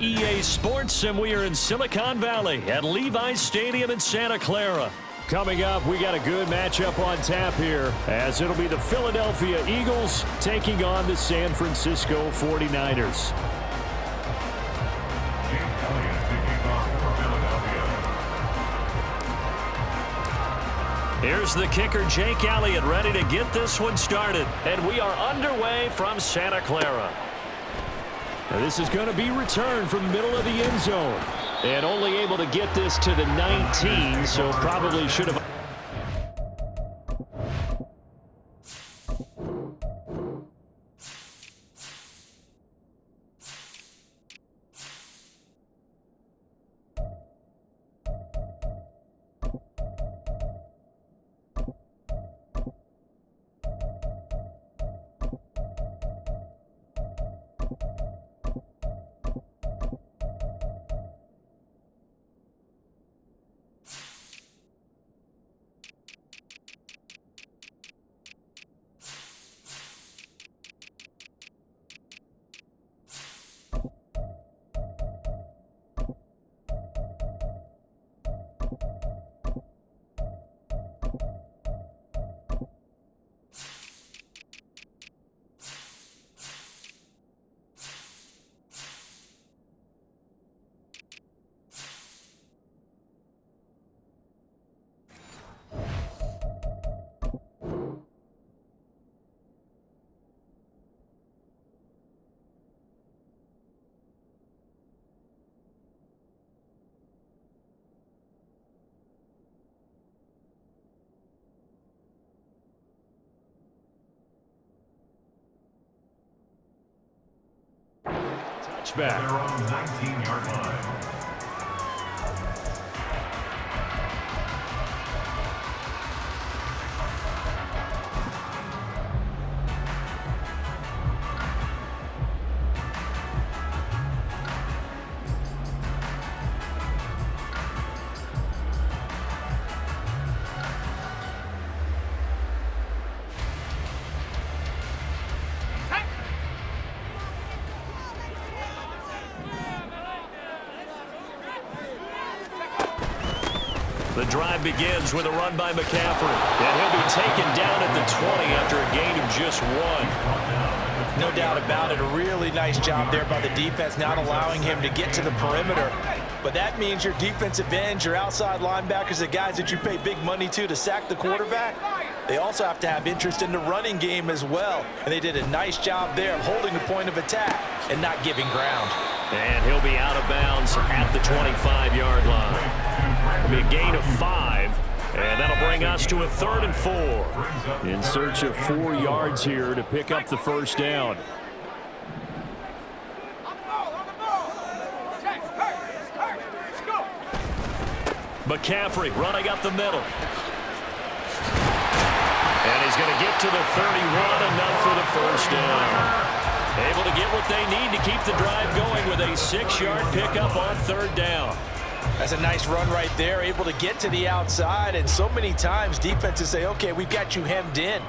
EA Sports, and we are in Silicon Valley at Levi's Stadium in Santa Clara. Coming up, we got a good matchup on tap here, as it'll be the Philadelphia Eagles taking on the San Francisco 49ers. Here's the kicker, Jake Elliott, ready to get this one started. And we are underway from Santa Clara. Now this is going to be returned from the middle of the end zone. And only able to get this to the 19, so probably should have... Back. They're on the 19-yard line. The drive begins with a run by McCaffrey, and he'll be taken down at the 20 after a gain of just 1. No doubt about it. A really nice job there by the defense, not allowing him to get to the perimeter. But that means your defensive ends, your outside linebackers, the guys that you pay big money to sack the quarterback, they also have to have interest in the running game as well. And they did a nice job there of holding the point of attack and not giving ground. And he'll be out of bounds at the 25-yard line. A gain of 5, and that'll bring us to a 3rd and 4. In search of 4 yards here to pick up the first down. McCaffrey running up the middle. And he's going to get to the 31, enough for the first down. Able to get what they need to keep the drive going with a 6-yard pickup on 3rd down. That's a nice run right there, able to get to the outside, and so many times defenses say, okay, we've got you hemmed in.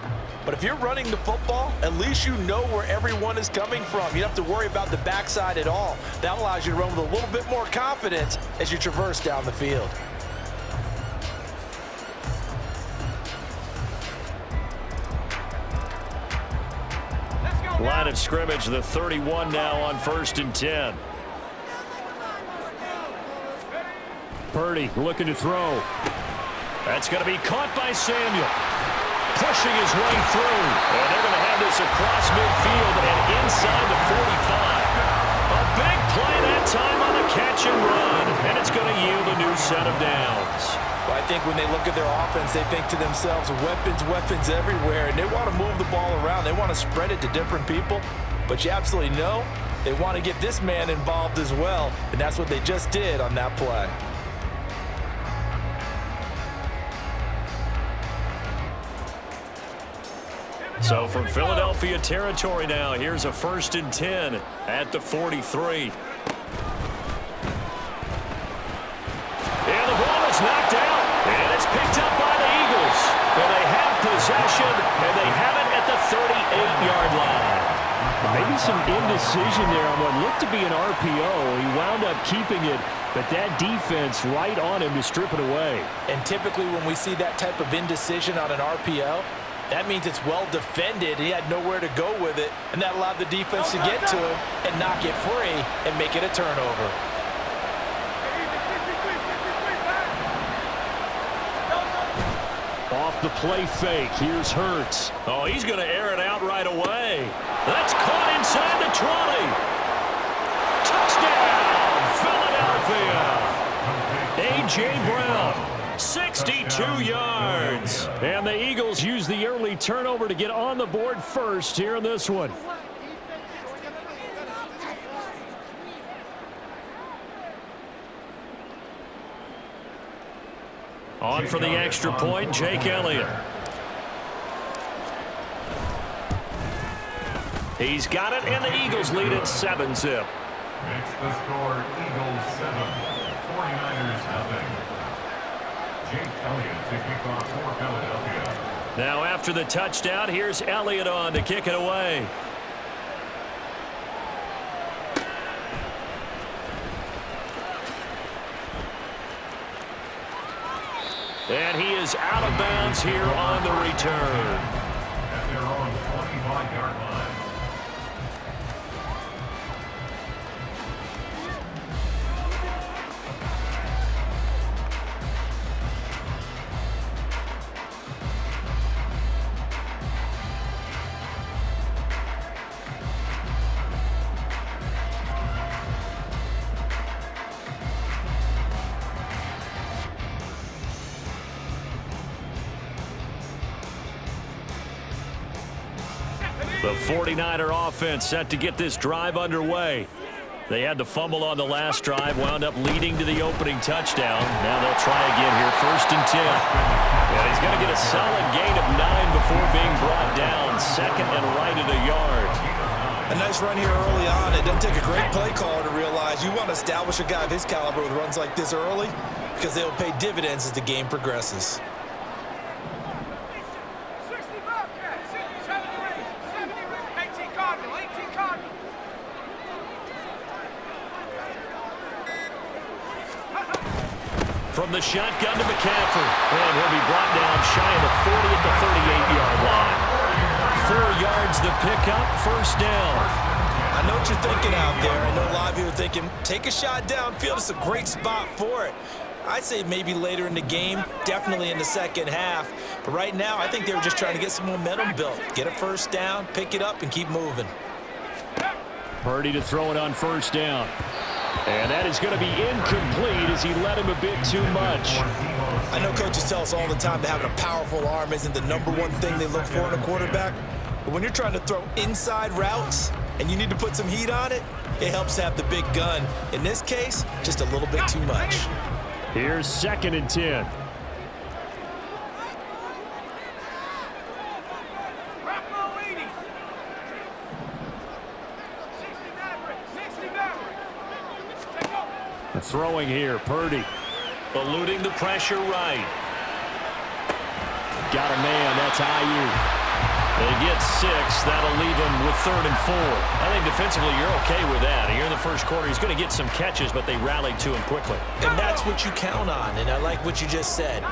But if you're running the football, at least you know where everyone is coming from. You don't have to worry about the backside at all. That allows you to run with a little bit more confidence as you traverse down the field. Line of scrimmage, the 31 now on 1st and 10. Purdy looking to throw. That's going to be caught by Samuel. Pushing his way through. And they're going to have this across midfield and inside the 45. A big play that time on the catch and run. And it's going to yield a new set of downs. Well, I think when they look at their offense, they think to themselves, weapons, weapons everywhere. And they want to move the ball around. They want to spread it to different people. But you absolutely know they want to get this man involved as well. And that's what they just did on that play. So from Philadelphia territory now, here's a 1st and 10 at the 43. And the ball is knocked out, and it's picked up by the Eagles. And they have possession, and they have it at the 38-yard line. Maybe some indecision there on what looked to be an RPO. He wound up keeping it, but that defense right on him to strip it away. And typically when we see that type of indecision on an RPO, that means it's well defended. He had nowhere to go with it, and that allowed the defense to get to him and knock it free and make it a turnover. Off the play fake, here's Hurts. Oh, he's going to air it out right away. That's caught inside the 20. Touchdown, Philadelphia. A.J. Brown, 62 yards. And the Eagles use the early turnover to get on the board first here in this one. On for the extra point, Jake Elliott. He's got it, and the Eagles lead at 7-zip. Makes the score Eagles 7, 49ers nothing. Jake Elliott to kick off for Philadelphia. Now after the touchdown, here's Elliott on to kick it away. And he is out of bounds here on the return. At their own 25-yard line. The 49er offense set to get this drive underway. They had the fumble on the last drive, wound up leading to the opening touchdown. Now they'll try again here, 1st and 10. And he's going to get a solid gain of 9 before being brought down. 2nd and right at a yard. A nice run here early on. It doesn't take a great play caller to realize you want to establish a guy of his caliber with runs like this early because they'll pay dividends as the game progresses. From the shotgun to McCaffrey. And he'll be brought down shy of the 40 at the 38-yard line. 4 yards the pickup, 1st down. I know what you're thinking out there. I know a lot of you are thinking, take a shot downfield. It's a great spot for it. I'd say maybe later in the game, definitely in the second half. But right now, I think they were just trying to get some momentum built. Get a 1st down, pick it up, and keep moving. Purdy to throw it on 1st down. And that is going to be incomplete as he led him a bit too much. I know coaches tell us all the time that having a powerful arm isn't the #1 thing they look for in a quarterback. But when you're trying to throw inside routes and you need to put some heat on it, it helps to have the big gun. In this case, just a little bit too much. Here's 2nd and 10. Throwing here, Purdy. Eluding the pressure right. Got a man, that's IU. They get 6, that'll leave them with 3rd and 4. I think defensively you're okay with that. Here in the first quarter, he's going to get some catches, but they rallied to him quickly. And that's what you count on, and I like what you just said.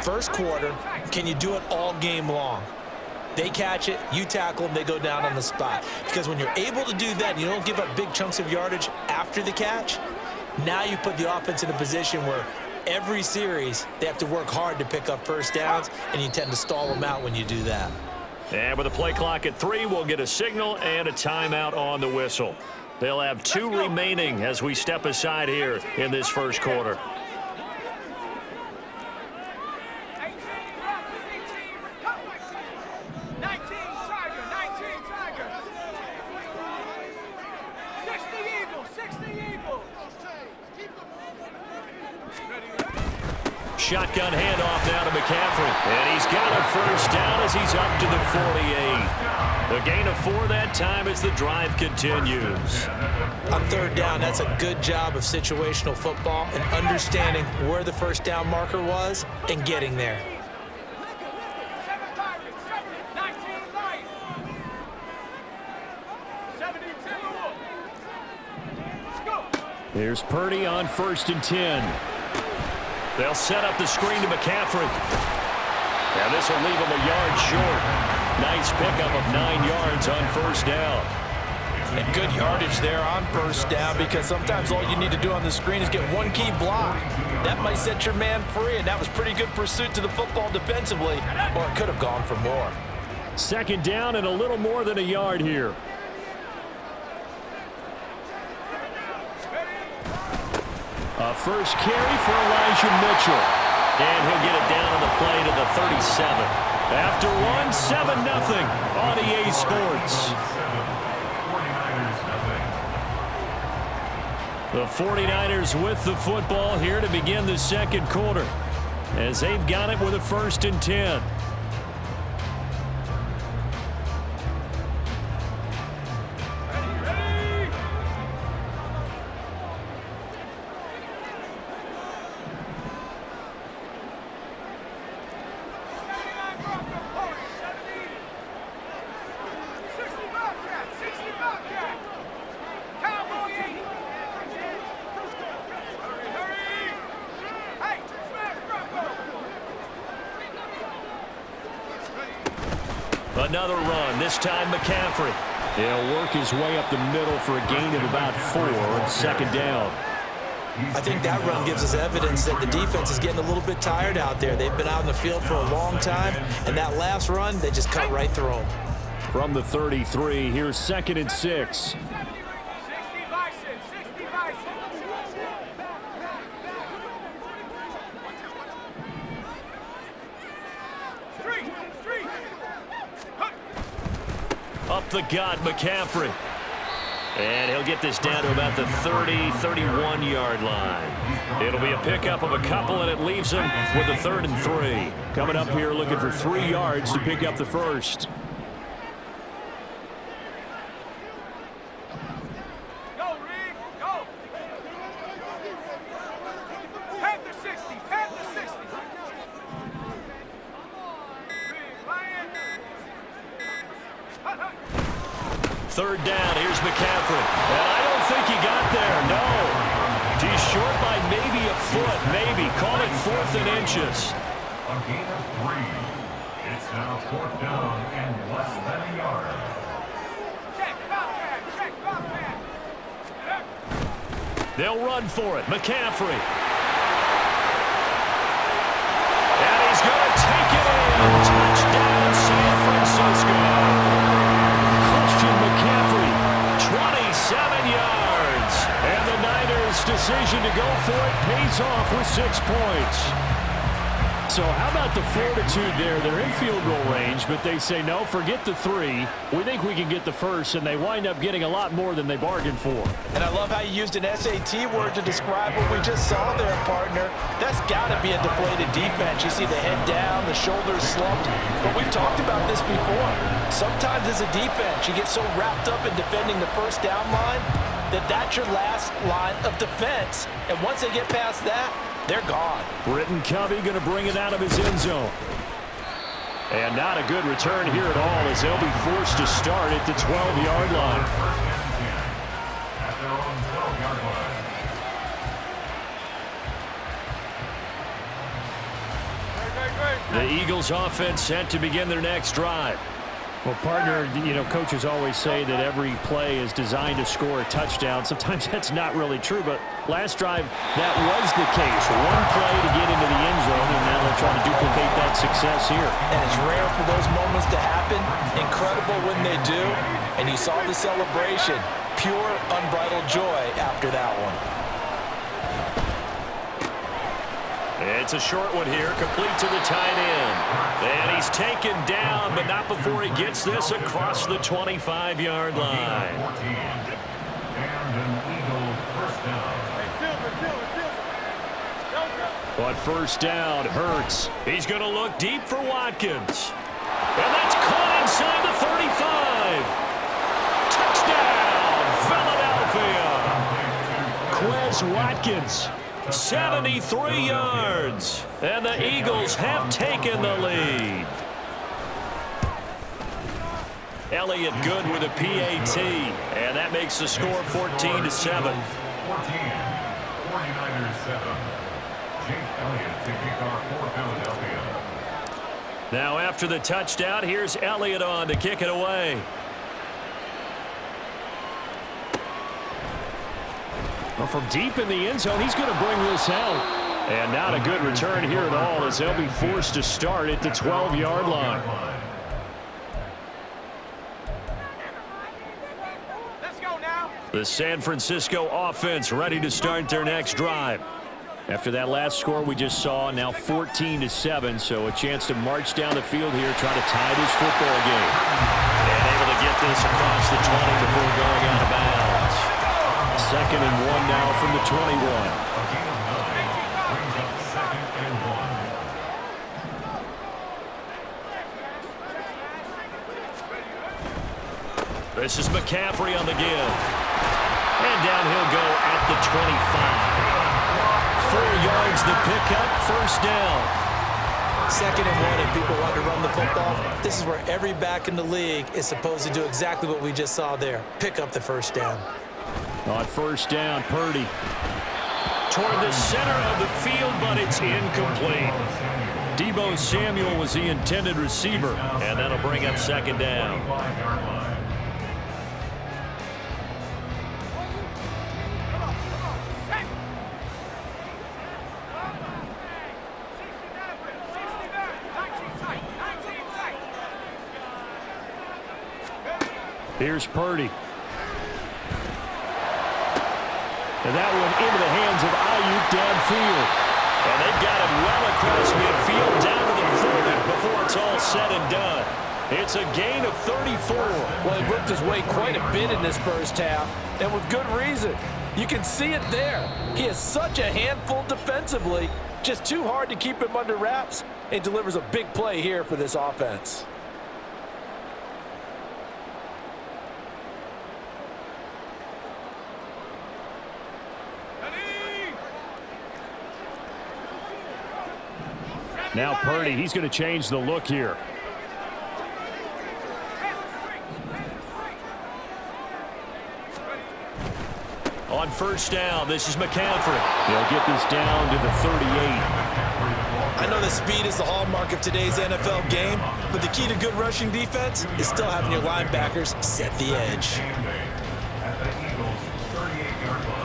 First quarter, can you do it all game long? They catch it, you tackle them, they go down on the spot. Because when you're able to do that, and you don't give up big chunks of yardage after the catch, now you put the offense in a position where every series they have to work hard to pick up 1st downs, and you tend to stall them out when you do that. And with the play clock at 3, we'll get a signal and a timeout on the whistle. They'll have 2 remaining as we step aside here in this first quarter. Shotgun handoff now to McCaffrey. And he's got a 1st down as he's up to the 48. A gain of 4 that time as the drive continues. On 3rd down, that's a good job of situational football and understanding where the 1st down marker was and getting there. Here's Purdy on 1st and 10. They'll set up the screen to McCaffrey. And this will leave him a yard short. Nice pickup of 9 yards on 1st down. And good yardage there on 1st down, because sometimes all you need to do on the screen is get one key block. That might set your man free, and that was pretty good pursuit to the football defensively, or it could have gone for more. 2nd down and a little more than a yard here. A first carry for Elijah Mitchell. And he'll get it down on the play to the 37. After one, 7-0 on EA Sports. The 49ers with the football here to begin the 2nd quarter, as they've got it with a 1st and 10. Another run, this time McCaffrey. He'll work his way up the middle for a gain of about 4 on 2nd down. I think that run gives us evidence that the defense is getting a little bit tired out there. They've been out in the field for a long time, and that last run, they just cut right through them. From the 33, here's 2nd and 6. Up the gut, McCaffrey. And he'll get this down to about the 30, 31-yard line. It'll be a pickup of a couple, and it leaves him with a 3rd and 3. Coming up here looking for 3 yards to pick up the first. Go, Reed, go. Panther 60, Panther 60. 3rd down, here's McCaffrey. And I don't think he got there, no. He's short by maybe a foot, maybe. Call it 4th and inches. A gain of 3. It's now 4th down and less than a yard. Check, Bobcat, check, Bobcat. They'll run for it. McCaffrey. And he's going to take it in. Touchdown, San Francisco. McCaffrey, 27 yards. And the Niners' decision to go for it pays off with 6 points. So how about the fortitude there? They're in field goal range, but they say, no, forget the 3. We think we can get the first, and they wind up getting a lot more than they bargained for. And I love how you used an SAT word to describe what we just saw there, partner. That's got to be a deflated defense. You see the head down, the shoulders slumped. But we've talked about this before. Sometimes as a defense, you get so wrapped up in defending the 1st down line that that's your last line of defense. And once they get past that, they're gone. Britton Covey going to bring it out of his end zone. And not a good return here at all, as they'll be forced to start at the 12-yard line. At their own 12-yard line. The Eagles offense set to begin their next drive. Well, partner, you know, coaches always say that every play is designed to score a touchdown. Sometimes that's not really true, but last drive, that was the case. One play to get into the end zone, and now they'll try to duplicate that success here. And it's rare for those moments to happen. Incredible when they do. And you saw the celebration. Pure, unbridled joy after that one. It's a short one here, complete to the tight end. And he's taken down, but not before he gets this across the 25-yard line. And an Eagle first down. But 1st down hurts. He's going to look deep for Watkins. And that's caught inside the 35. Touchdown, Philadelphia. Quez Watkins. 73 yards, and the Eagles have taken the lead. Elliott good with a PAT, and that makes the score 14-7. 7. Jake Elliott to kick off for Philadelphia. Now after the touchdown, here's Elliott on to kick it away. Well, from deep in the end zone, he's going to bring this out. And not a good return here at all as they'll be forced to start at the 12-yard line. Let's go now. The San Francisco offense ready to start their next drive. After that last score we just saw, now 14-7, so a chance to march down the field here, try to tie this football game. And able to get this across the 20 before going out of bounds. 2nd and 1 now from the 21. A gain of 9 brings up 2nd and 1. This is McCaffrey on the give. And down he'll go at the 25. 4 yards the pickup, 1st down. 2nd and 1, and people want to run the football. This is where every back in the league is supposed to do exactly what we just saw there. Pick up the 1st down. On 1st down, Purdy. Toward the center of the field, but it's incomplete. Deebo Samuel was the intended receiver, and that'll bring up 2nd down. 25-yard line. Here's Purdy. And that one into the hands of Ayuk downfield. And they've got him well across midfield down to the 40 before it's all said and done. It's a gain of 34. Well, he worked his way quite a bit in this first half, and with good reason. You can see it there. He is such a handful defensively, just too hard to keep him under wraps, and delivers a big play here for this offense. Now Purdy, he's going to change the look here. On 1st down, this is McCaffrey. They'll get this down to the 38. I know that speed is the hallmark of today's NFL game, but the key to good rushing defense is still having your linebackers set the edge. At the Eagles' 38-yard line.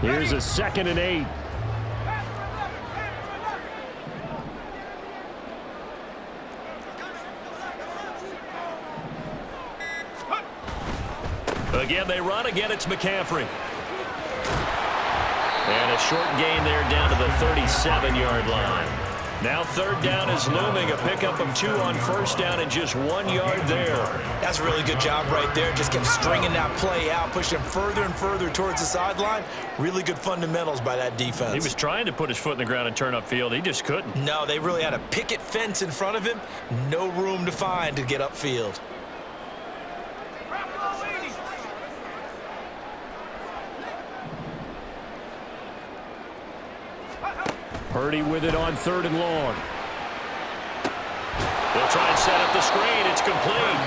Here's a 2nd and 8. Again, they run. Again, it's McCaffrey. And a short gain there down to the 37-yard line. Now 3rd down is looming. A pickup of 2 on 1st down and just 1 yard there. That's a really good job right there. Just kept stringing that play out, pushing him further and further towards the sideline. Really good fundamentals by that defense. He was trying to put his foot in the ground and turn upfield. He just couldn't. No, they really had a picket fence in front of him. No room to find to get upfield. Purdy with it on 3rd and long. They'll try and set up the screen. It's complete.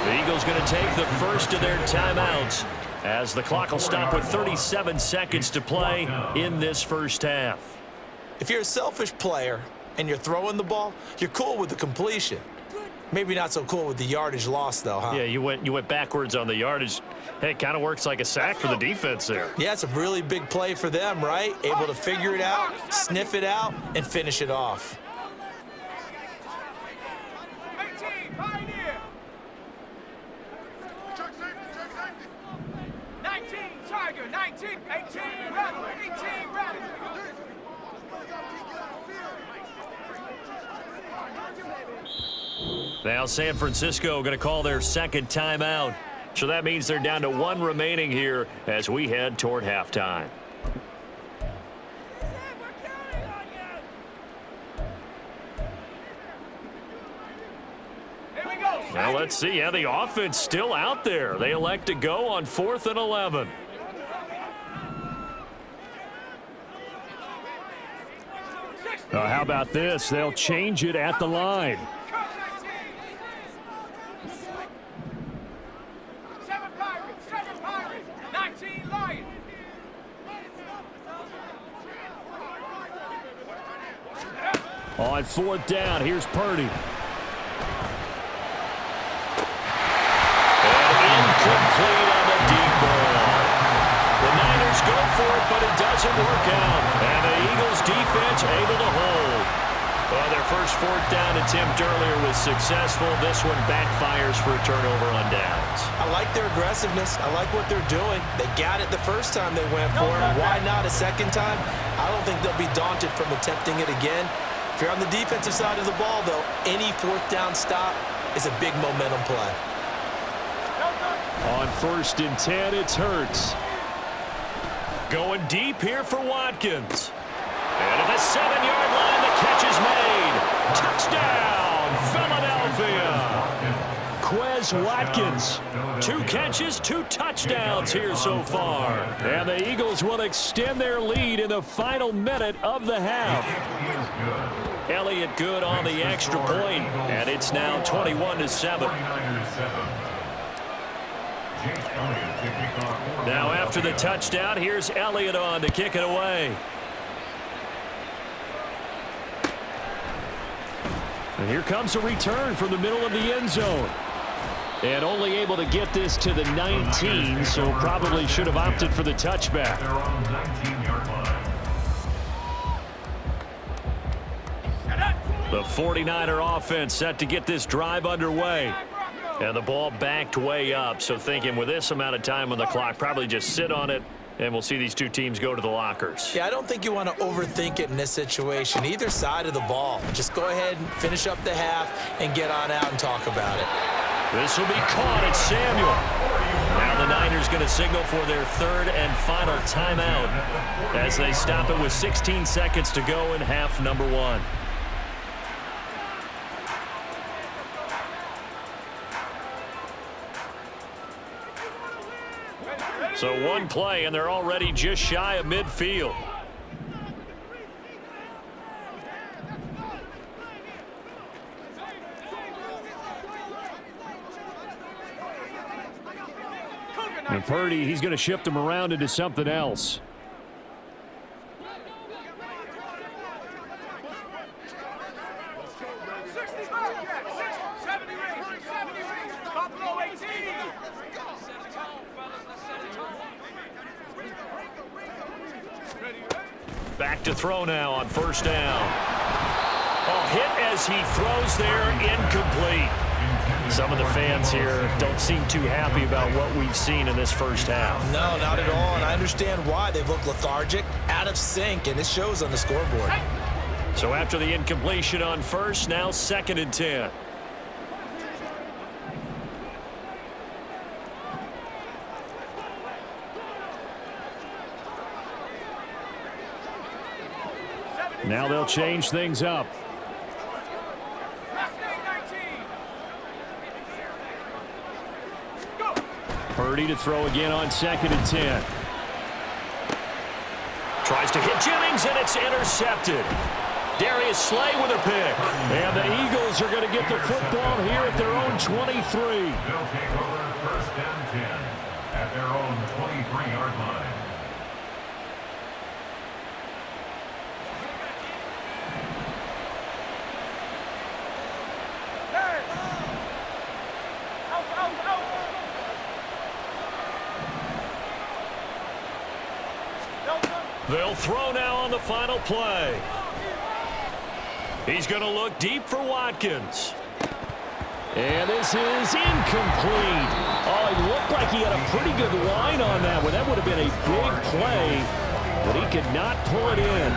The Eagles going to take the first of their timeouts as the clock will stop with 37 seconds to play in this first half. If you're a selfish player and you're throwing the ball, you're cool with the completion. Maybe not so cool with the yardage loss, though, huh? Yeah, you went backwards on the yardage. Hey, it kind of works like a sack for the defense there. Yeah, it's a really big play for them, right? Able to figure it out, sniff it out, and finish it off. 18, Pioneer. 19, Tiger. 19, 18, Rebel. 18, Rebel. Now San Francisco going to call their 2nd timeout. So that means they're down to 1 remaining here as we head toward halftime. Now let's see. Yeah, the offense still out there. They elect to go on 4th and 11. How about this? They'll change it at the line. 7 Pirates, 19 Lions. On 4th down, here's Purdy. And incomplete on the deep ball. The Niners go for it, but it doesn't work out. And the Eagles defense able to hold. Well, their first 4th down attempt earlier was successful. This one backfires for a turnover on downs. I like their aggressiveness. I like what they're doing. They got it the first time they went for it. Why not a second time? I don't think they'll be daunted from attempting it again. If you're on the defensive side of the ball, though, any 4th down stop is a big momentum play. On 1st and 10, it's Hurts. Going deep here for Watkins. And at the 7-yard line, the catch is made. Touchdown, Philadelphia. Quez Watkins. 2 catches, 2 touchdowns here so far. And the Eagles will extend their lead in the final minute of the half. Elliott good on the extra point, and it's now 21-7. Now after the touchdown, here's Elliott on to kick it away. And here comes a return from the middle of the end zone. And only able to get this to the 19, so probably should have opted for the touchback. The 49er offense set to get this drive underway. And the ball backed way up, so thinking with this amount of time on the clock, probably just sit on it, and we'll see these two teams go to the lockers. Yeah, I don't think you want to overthink it in this situation. Either side of the ball. Just go ahead and finish up the half and get on out and talk about it. This will be caught at Samuel. Now the Niners going to signal for their 3rd and final timeout as they stop it with 16 seconds to go in half number 1. So one play, and they're already just shy of midfield. And Purdy, he's going to shift him around into something else. Back to throw now on 1st down. Oh, hit as he throws there, incomplete. Some of the fans here don't seem too happy about what we've seen in this first half. No, not at all, and I understand why. They've looked lethargic, out of sync, and it shows on the scoreboard. So after the incompletion on 1st, now 2nd and 10. Now they'll change things up. Purdy to throw again on 2nd and 10. Tries to hit Jennings, and it's intercepted. Darius Slay with a pick. And the Eagles are going to get the football here at their own 23. They'll take over 1st and 10 at their own 23-yard line. They'll throw now on the final play. He's going to look deep for Watkins. And this is incomplete. Oh, it looked like he had a pretty good line on that one. That would have been a big play, but he could not pull it in.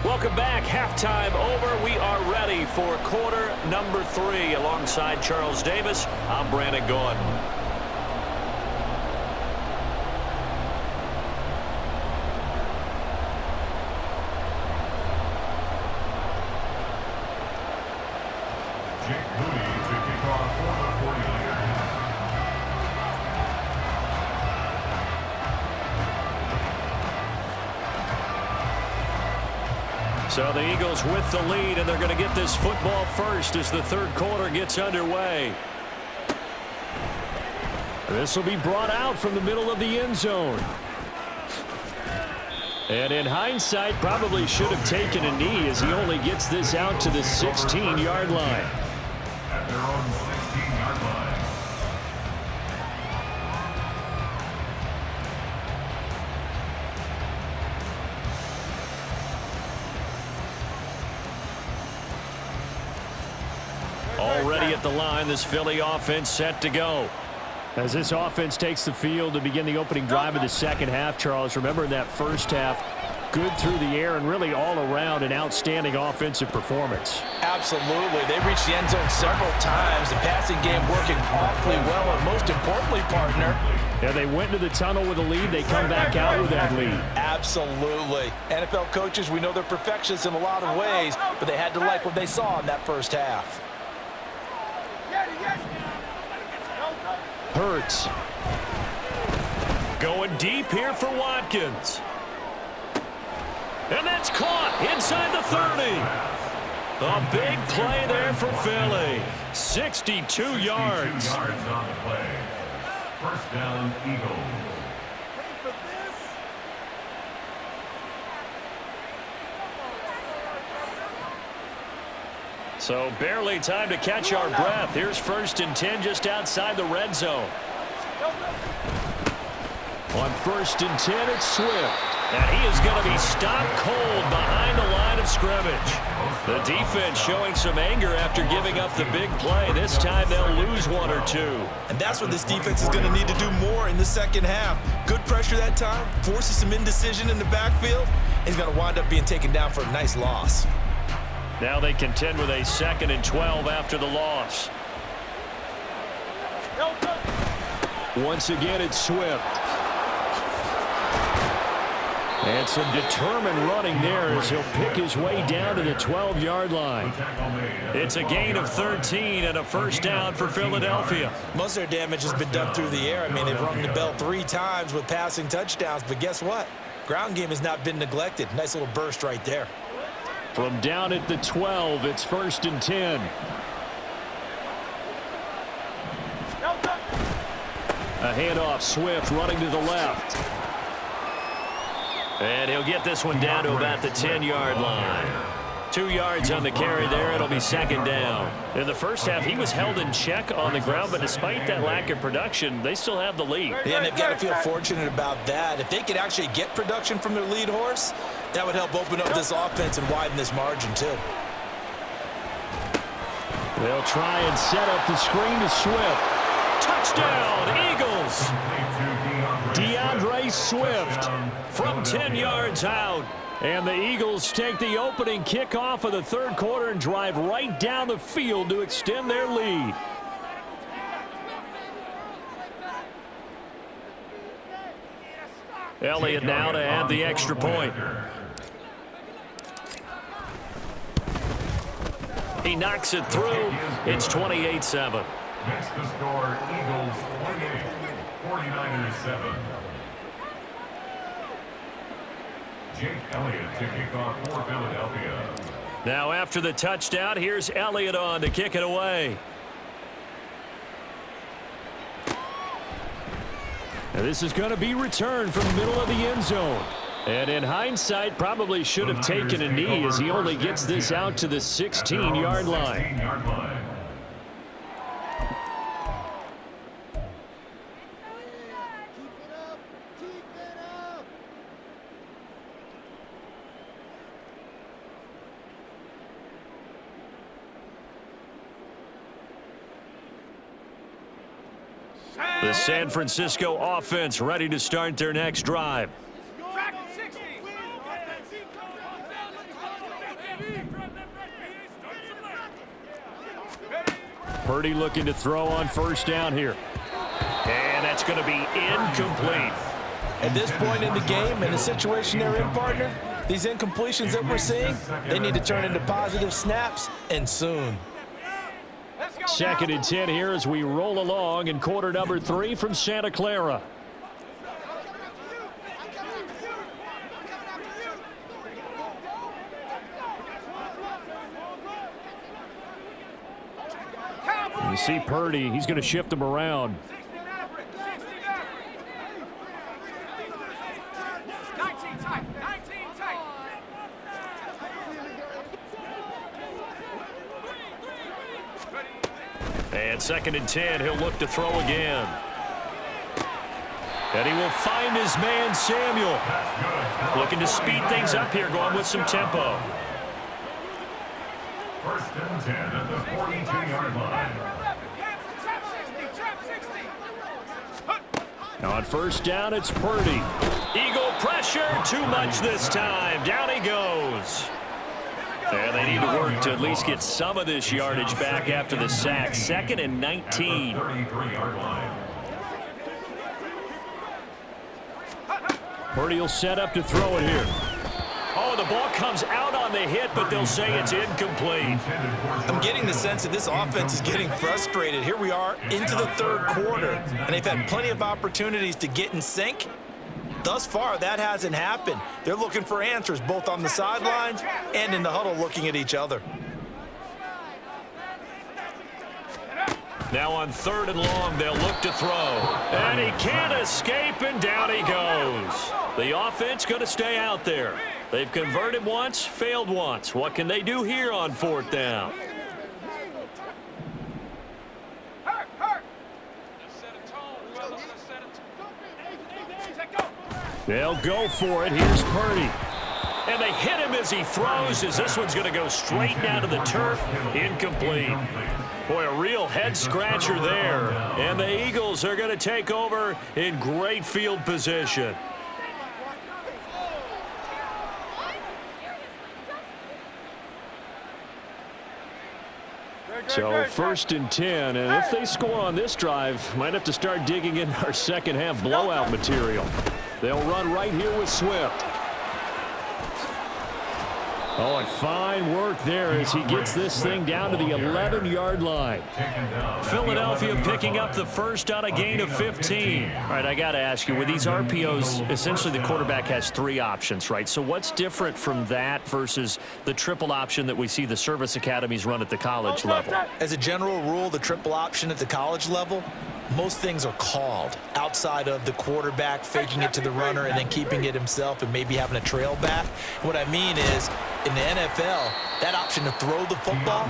Welcome back. Halftime over. We are ready for quarter number 3. Alongside Charles Davis, I'm Brandon Gordon. So the Eagles with the lead, and they're going to get this football first as the third quarter gets underway. This will be brought out from the middle of the end zone. And in hindsight, probably should have taken a knee as he only gets this out to the 16-yard line. At their own 16-yard line. Already at the line, this Philly offense set to go. As this offense takes the field to begin the opening drive of the second half, Charles, remember in that first half, good through the air and really all around an outstanding offensive performance. Absolutely. They reached the end zone several times. The passing game working awfully well, and most importantly, partner, yeah, they went to the tunnel with a lead. They come back out with that lead. Absolutely. NFL coaches, we know they're perfectionists in a lot of ways, but they had to like what they saw in that first half. Hurts. Going deep here for Watkins. And that's caught inside the 30. A big play there for Philly. 62 yards. 62 yards on the play. First down, Eagles. So barely time to catch our breath. Here's 1st and 10 just outside the red zone. On 1st and 10, it's Swift. And he is going to be stopped cold behind the line of scrimmage. The defense showing some anger after giving up the big play. This time they'll lose one or two. And that's what this defense is going to need to do more in the second half. Good pressure that time, forces some indecision in the backfield. He's going to wind up being taken down for a nice loss. Now they contend with a 2nd and 12 after the loss. Once again, it's Swift. And some determined running there as he'll pick his way down to the 12-yard line. It's a gain of 13 and a first down for Philadelphia. Most of their damage has been done through the air. I mean, they've rung the bell 3 times with passing touchdowns, but guess what? Ground game has not been neglected. Nice little burst right there. From down at the 12, it's 1st and 10. A handoff, Swift running to the left. And he'll get this one down to about the 10-yard line. 2 yards on the carry there. It'll be 2nd down. In the first half, he was held in check on the ground, but despite that lack of production, they still have the lead. Yeah, and they've got to feel fortunate about that. If they could actually get production from their lead horse, that would help open up this offense and widen this margin, too. They'll try and set up the screen to Swift. Touchdown, Eagles! DeAndre Swift from 10 yards out. And the Eagles take the opening kickoff of the third quarter and drive right down the field to extend their lead. Elliott now to add the extra point. He knocks it through. It's 28-7. Makes the score Eagles 28, 49ers 7. Jake Elliott to kick off for Philadelphia. Now after the touchdown, here's Elliott on to kick it away. And this is going to be returned from the middle of the end zone. And in hindsight, probably should have taken a knee as he only gets this out to the 16-yard line. The San Francisco offense ready to start their next drive. Purdy looking to throw on first down here. And that's going to be incomplete. At this point in the game and the situation they're in, partner, these incompletions that we're seeing, they need to turn into positive snaps, and soon. 2nd and 10 here as we roll along in quarter number 3 from Santa Clara. You see Purdy, he's going to shift him around. 19 tight, 19 tight. And 2nd and 10, he'll look to throw again. And he will find his man, Samuel. Looking to speed things up here, going with some tempo. 1st and 10 at the 42-yard line. Now on 1st down, it's Purdy. Eagle pressure, too much this time. Down he goes. And they need to work to at least get some of this yardage back after the sack. 2nd and 19. 33-yard line. Purdy will set up to throw it here. Oh, the ball comes out on the hit, but they'll say it's incomplete. I'm getting the sense that this offense is getting frustrated. Here we are into the 3rd quarter, and they've had plenty of opportunities to get in sync. Thus far, that hasn't happened. They're looking for answers both on the sidelines and in the huddle looking at each other. Now on 3rd and long, they'll look to throw. And he can't escape, and down he goes. The offense going to stay out there. They've converted once, failed once. What can they do here on 4th down? They'll go for it. Here's Purdy. And they hit him as he throws, as this one's going to go straight down to the turf. Incomplete. Boy, a real head-scratcher there. And the Eagles are going to take over in great field position. So 1st and 10, and if they score on this drive, might have to start digging in our second half blowout material. They'll run right here with Swift. Oh, and fine work there as he gets this thing down to the 11-yard line. Philadelphia picking up the first on a gain of 15. All right, I got to ask you, with these RPOs, essentially the quarterback has 3 options, right? So what's different from that versus the triple option that we see the service academies run at the college level? As a general rule, the triple option at the college level, most things are called outside of the quarterback faking it to the runner and then keeping it himself and maybe having a trail back. What I mean is, in the NFL, that option to throw the football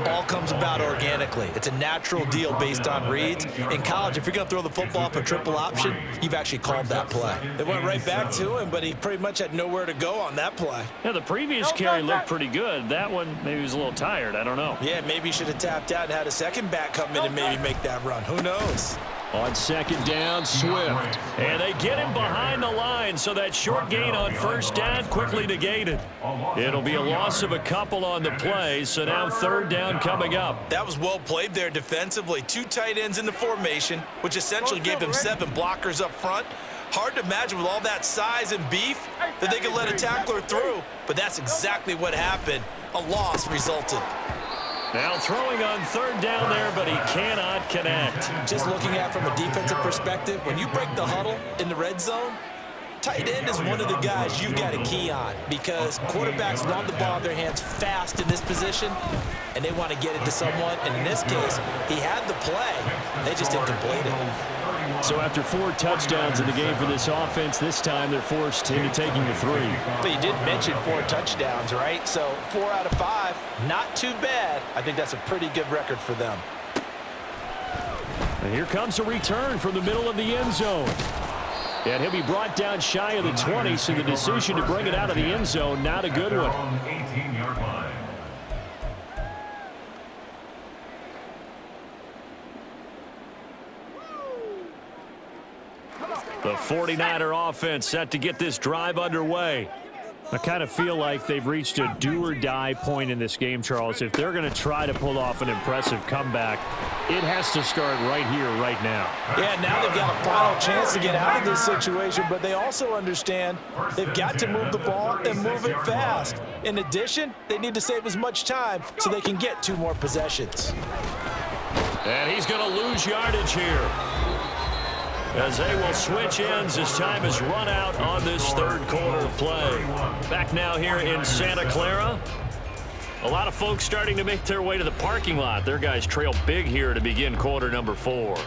all comes about organically. It's a natural deal based on reads. In college, if you're going to throw the football off a triple option, you've actually called that play. It went right back to him, but he pretty much had nowhere to go on that play. Yeah, the previous carry looked pretty good. That one, maybe he was a little tired. I don't know. Yeah, maybe he should have tapped out and had a second back come in and maybe make that run. Who knows? On 2nd down, Swift. And they get him behind the line, so that short gain on 1st down quickly negated. It'll be a loss of a couple on the play, so now 3rd down coming up. That was well played there defensively. 2 tight ends in the formation, which essentially gave them 7 blockers up front. Hard to imagine with all that size and beef that they could let a tackler through, but that's exactly what happened. A loss resulted. Now throwing on 3rd down there, but he cannot connect. Just looking at it from a defensive perspective, when you break the huddle in the red zone, tight end is one of the guys you've got to key on because quarterbacks want the ball in their hands fast in this position, and they want to get it to someone. And in this case, he had the play. They just didn't complete it. So after 4 touchdowns in the game for this offense, this time they're forced into taking the 3. But you did mention 4 touchdowns, right? So 4 out of 5, not too bad. I think that's a pretty good record for them. And here comes a return from the middle of the end zone. And he'll be brought down shy of the 20, so the decision to bring it out of the end zone, not a good one. 18-yard line. The 49er offense set to get this drive underway. I kind of feel like they've reached a do-or-die point in this game, Charles. If they're going to try to pull off an impressive comeback, it has to start right here, right now. Yeah, now they've got a final chance to get out of this situation, but they also understand they've got to move the ball and move it fast. In addition, they need to save as much time so they can get 2 more possessions. And he's going to lose yardage here, as they will switch ends as time is run out on this 3rd quarter of play. Back now here in Santa Clara. A lot of folks starting to make their way to the parking lot. Their guys trail big here to begin quarter number 4.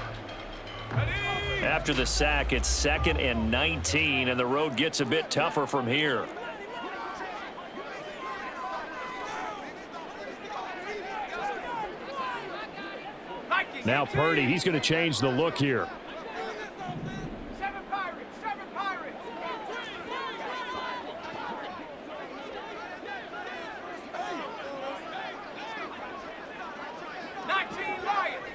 After the sack, it's 2nd and 19, and the road gets a bit tougher from here. Now Purdy, he's going to change the look here. 7 Pirates, 7 Pirates. 19 Lions.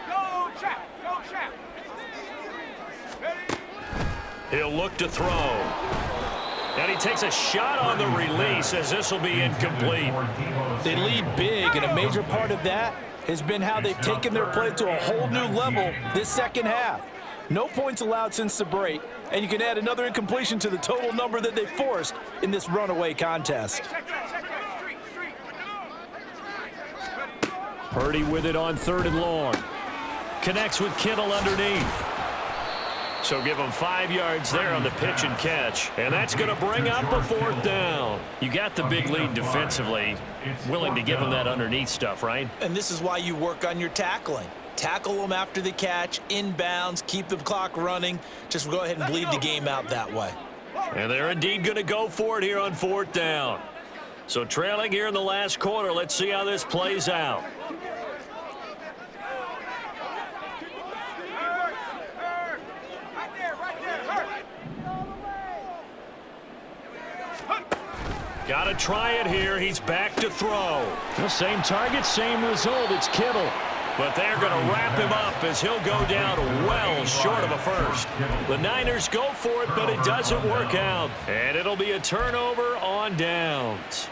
Go Chap, go Chap. Ready? He'll look to throw. And he takes a shot on the release as this will be incomplete. They lead big, and a major part of that has been how they've taken their play to a whole new level this second half. No points allowed since the break, and you can add another incompletion to the total number that they forced in this runaway contest. Check that, street. Purdy with it on 3rd and long. Connects with Kittle underneath. So give him 5 yards there on the pitch and catch. And that's going to bring up a 4th down. You got the big lead defensively. Willing to give him that underneath stuff, right? And this is why you work on your tackling. Tackle them after the catch, inbounds, keep the clock running. Just go ahead and bleed the game out that way. And they're indeed going to go for it here on 4th down. So trailing here in the last quarter. Let's see how this plays out. Got to try it here. He's back to throw. The same target, same result. It's Kittle. But they're going to wrap him up as he'll go down well short of a first. The Niners go for it, but it doesn't work out. And it'll be a turnover on downs.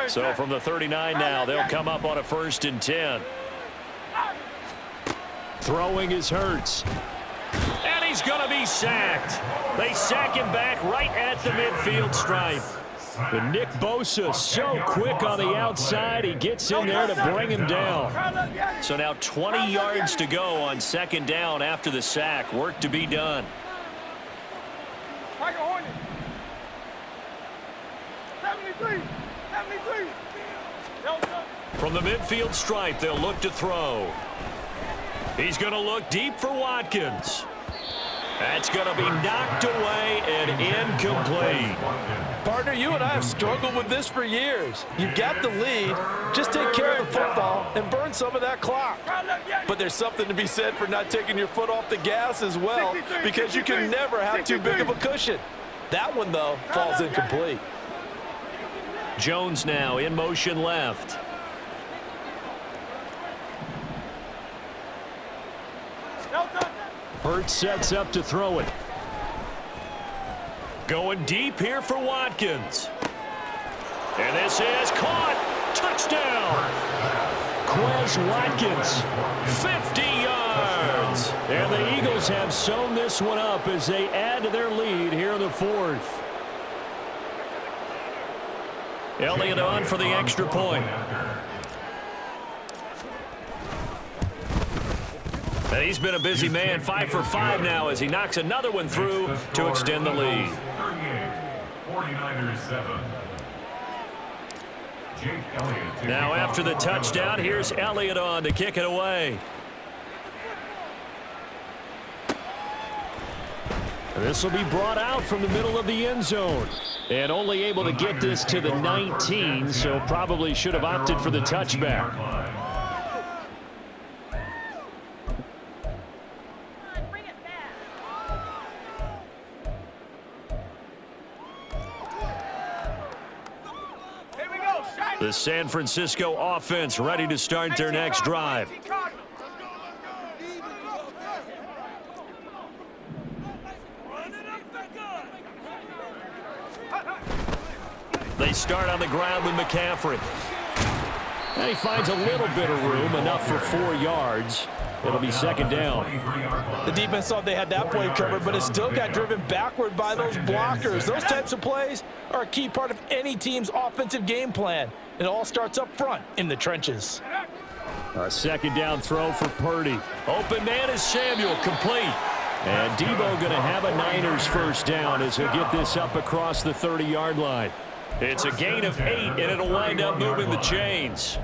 So from the 39 now, they'll come up on a 1st and 10. Throwing is Hurts. And he's going to be sacked. They sack him back right at the midfield stripe. But Nick Bosa so quick on the outside, he gets in there to bring him down. So now 20 yards to go on 2nd down after the sack. Work to be done. Tiger Hornet. 73. From the midfield stripe, they'll look to throw. He's going to look deep for Watkins. That's going to be knocked away and incomplete. Partner, you and I have struggled with this for years. You've got the lead. Just take care of the football and burn some of that clock. But there's something to be said for not taking your foot off the gas as well, because you can never have too big of a cushion. That one, though, falls incomplete. Jones now in motion left. Hurts sets up to throw it. Going deep here for Watkins. And this is caught. Touchdown. Quez Watkins, 50 yards. And the Eagles have sewn this one up as they add to their lead here in the 4th. Elliott on for the extra point. And he's been a busy man, 5 for 5 now as he knocks another one through to extend the lead. 49ers 7. Now after the touchdown, here's Elliott on to kick it away. This will be brought out from the middle of the end zone. And only able to get this to the 19, so probably should have opted for the touchback. The San Francisco offense ready to start their next drive. They start on the ground with McCaffrey. And he finds a little bit of room, enough for 4 yards. It'll be 2nd down. The defense thought they had that play covered, but it still got driven backward by those blockers. Those types of plays are a key part of any team's offensive game plan. It all starts up front in the trenches. A second down throw for Purdy. Open man is Samuel, complete. And Debo going to have a Niners first down as he'll get this up across the 30-yard line. It's a gain of 8, and it'll wind up moving the chains.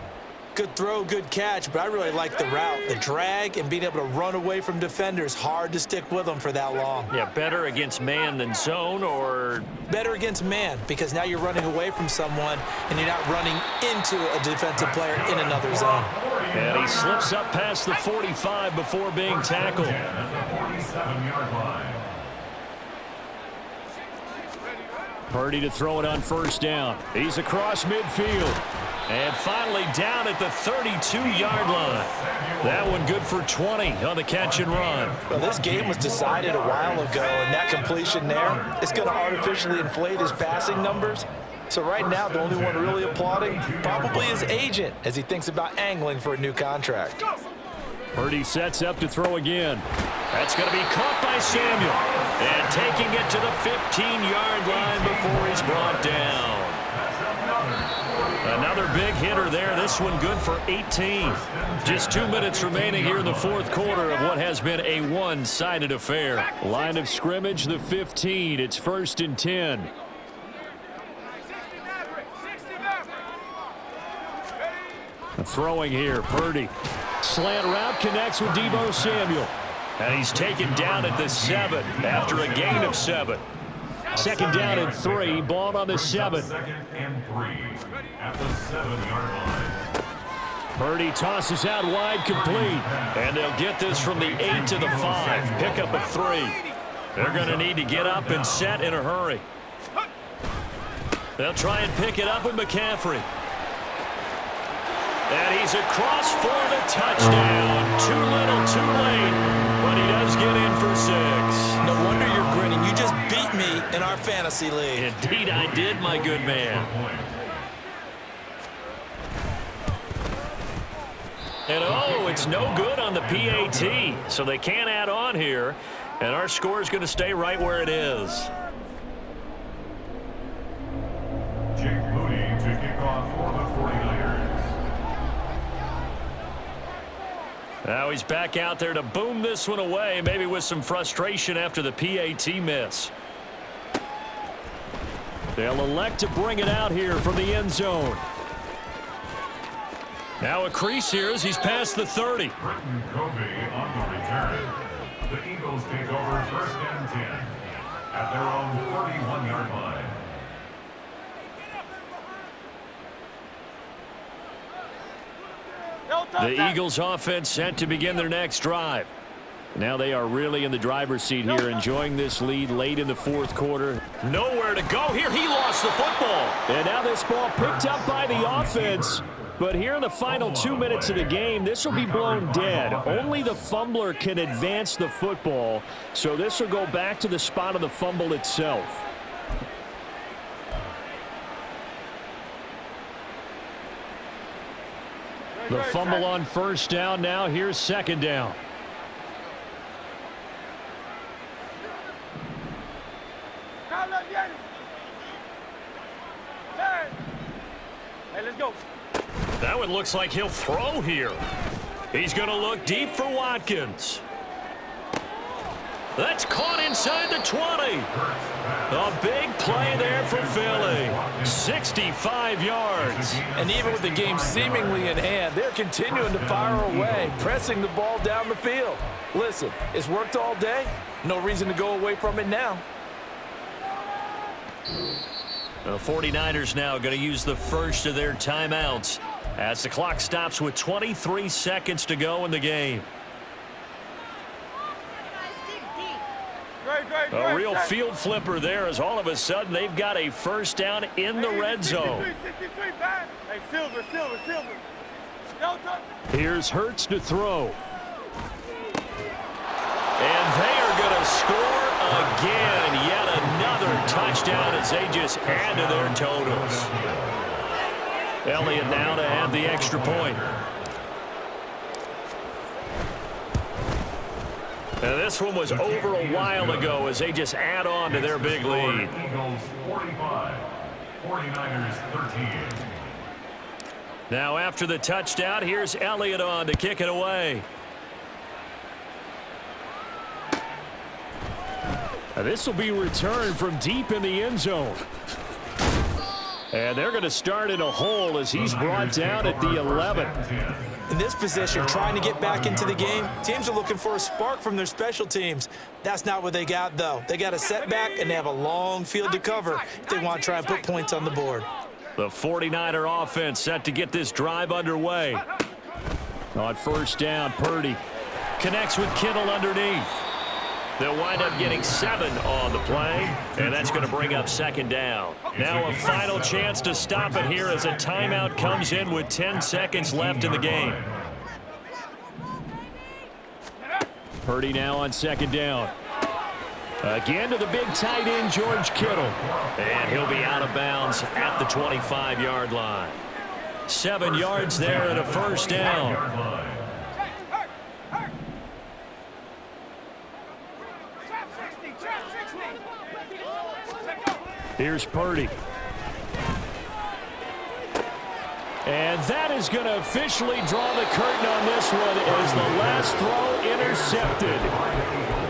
Good throw, good catch, but I really like the route. The drag and being able to run away from defenders, hard to stick with them for that long. Yeah, better against man than zone, or? Better against man, because now you're running away from someone and you're not running into a defensive player in another zone. And he slips up past the 45 before being tackled. 47-yard line. Purdy to throw it on first down. He's across midfield. And finally down at the 32-yard line. That one good for 20 on the catch and run. Well, this game was decided a while ago, and that completion there is going to artificially inflate his passing numbers. So right now, the only one really applauding probably his agent as he thinks about angling for a new contract. Purdy sets up to throw again. That's going to be caught by Samuel. And taking it to the 15-yard line before he's brought down. Another big hitter there. This one good for 18. Just 2 minutes remaining here in the fourth quarter of what has been a one-sided affair. Line of scrimmage, the 15. It's 1st and 10. Throwing here, Purdy. Slant route connects with Debo Samuel. And he's taken down at the 7 after a gain of 7. Second down and 3, ball on the 7. Second and 3 at the 7-yard line. Purdy tosses out wide, complete. And they'll get this from the 8 to the 5. Pick up a 3. They're going to need to get up and set in a hurry. They'll try and pick it up with McCaffrey. And he's across for the touchdown. Too little, too late. But he does get in for 6. No wonder you're grinning. You just beat me in our fantasy league. Indeed I did, my good man. And oh, it's no good on the PAT. So they can't add on here. And our score is going to stay right where it is. Jake Moody to kick off for the 49ers. Now he's back out there to boom this one away, maybe with some frustration after the PAT miss. They'll elect to bring it out here from the end zone. Now a crease here as he's past the 30. Britton Covey on the return. The Eagles take over 1st and 10 at their own 31-yard line. The Eagles offense set to begin their next drive. Now they are really in the driver's seat here, enjoying this lead late in the fourth quarter. Nowhere to go here. He lost the football. And now this ball picked up by the offense. But here in the final 2 minutes of the game, this will be blown dead. Only the fumbler can advance the football. So this will go back to the spot of the fumble itself. The fumble on first down. Now here's second down. Hey, let's go. That one looks like he'll throw here. He's going to look deep for Watkins. That's caught inside the 20. A big play there for Philly. 65 yards. And even with the game seemingly in hand, they're continuing to fire away, pressing the ball down the field. Listen, it's worked all day. No reason to go away from it now. The 49ers now going to use the first of their timeouts as the clock stops with 23 seconds to go in the game. A real field flipper there as all of a sudden they've got a first down in the red zone. Hey, Silver. Here's Hurts to throw. And they are going to score again. Yet another touchdown as they just add to their totals. Elliott now to have the extra point. Now this one was over a while ago as they just add on to their big lead. Eagles 45, 49ers 13. Now after the touchdown, here's Elliott on to kick it away. This will be returned from deep in the end zone. And they're going to start in a hole as he's brought down at the 11. In this position, trying to get back into the game, teams are looking for a spark from their special teams. That's not what they got, though. They got a setback, and they have a long field to cover if they want to try and put points on the board. The 49er offense set to get this drive underway. On first down, Purdy connects with Kittle underneath. They'll wind up getting 7 on the play, and that's going to bring up second down. Now a final chance to stop it here as a timeout comes in with 10 seconds left in the game. Purdy now on second down. Again to the big tight end, George Kittle. And he'll be out of bounds at the 25-yard line. 7 yards there and a first down. Here's Purdy. And that is going to officially draw the curtain on this one as the last throw intercepted.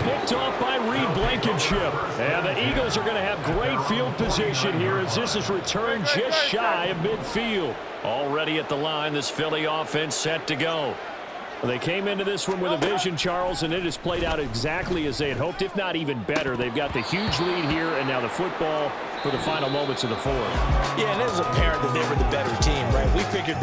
Picked off by Reed Blankenship. And the Eagles are going to have great field position here as this is returned just shy of midfield. Already at the line, this Philly offense set to go. They came into this one with a vision, Charles, and it has played out exactly as they had hoped, if not even better. They've got the huge lead here, and now the football for the final moments of the fourth. Yeah, and it was apparent that they were the better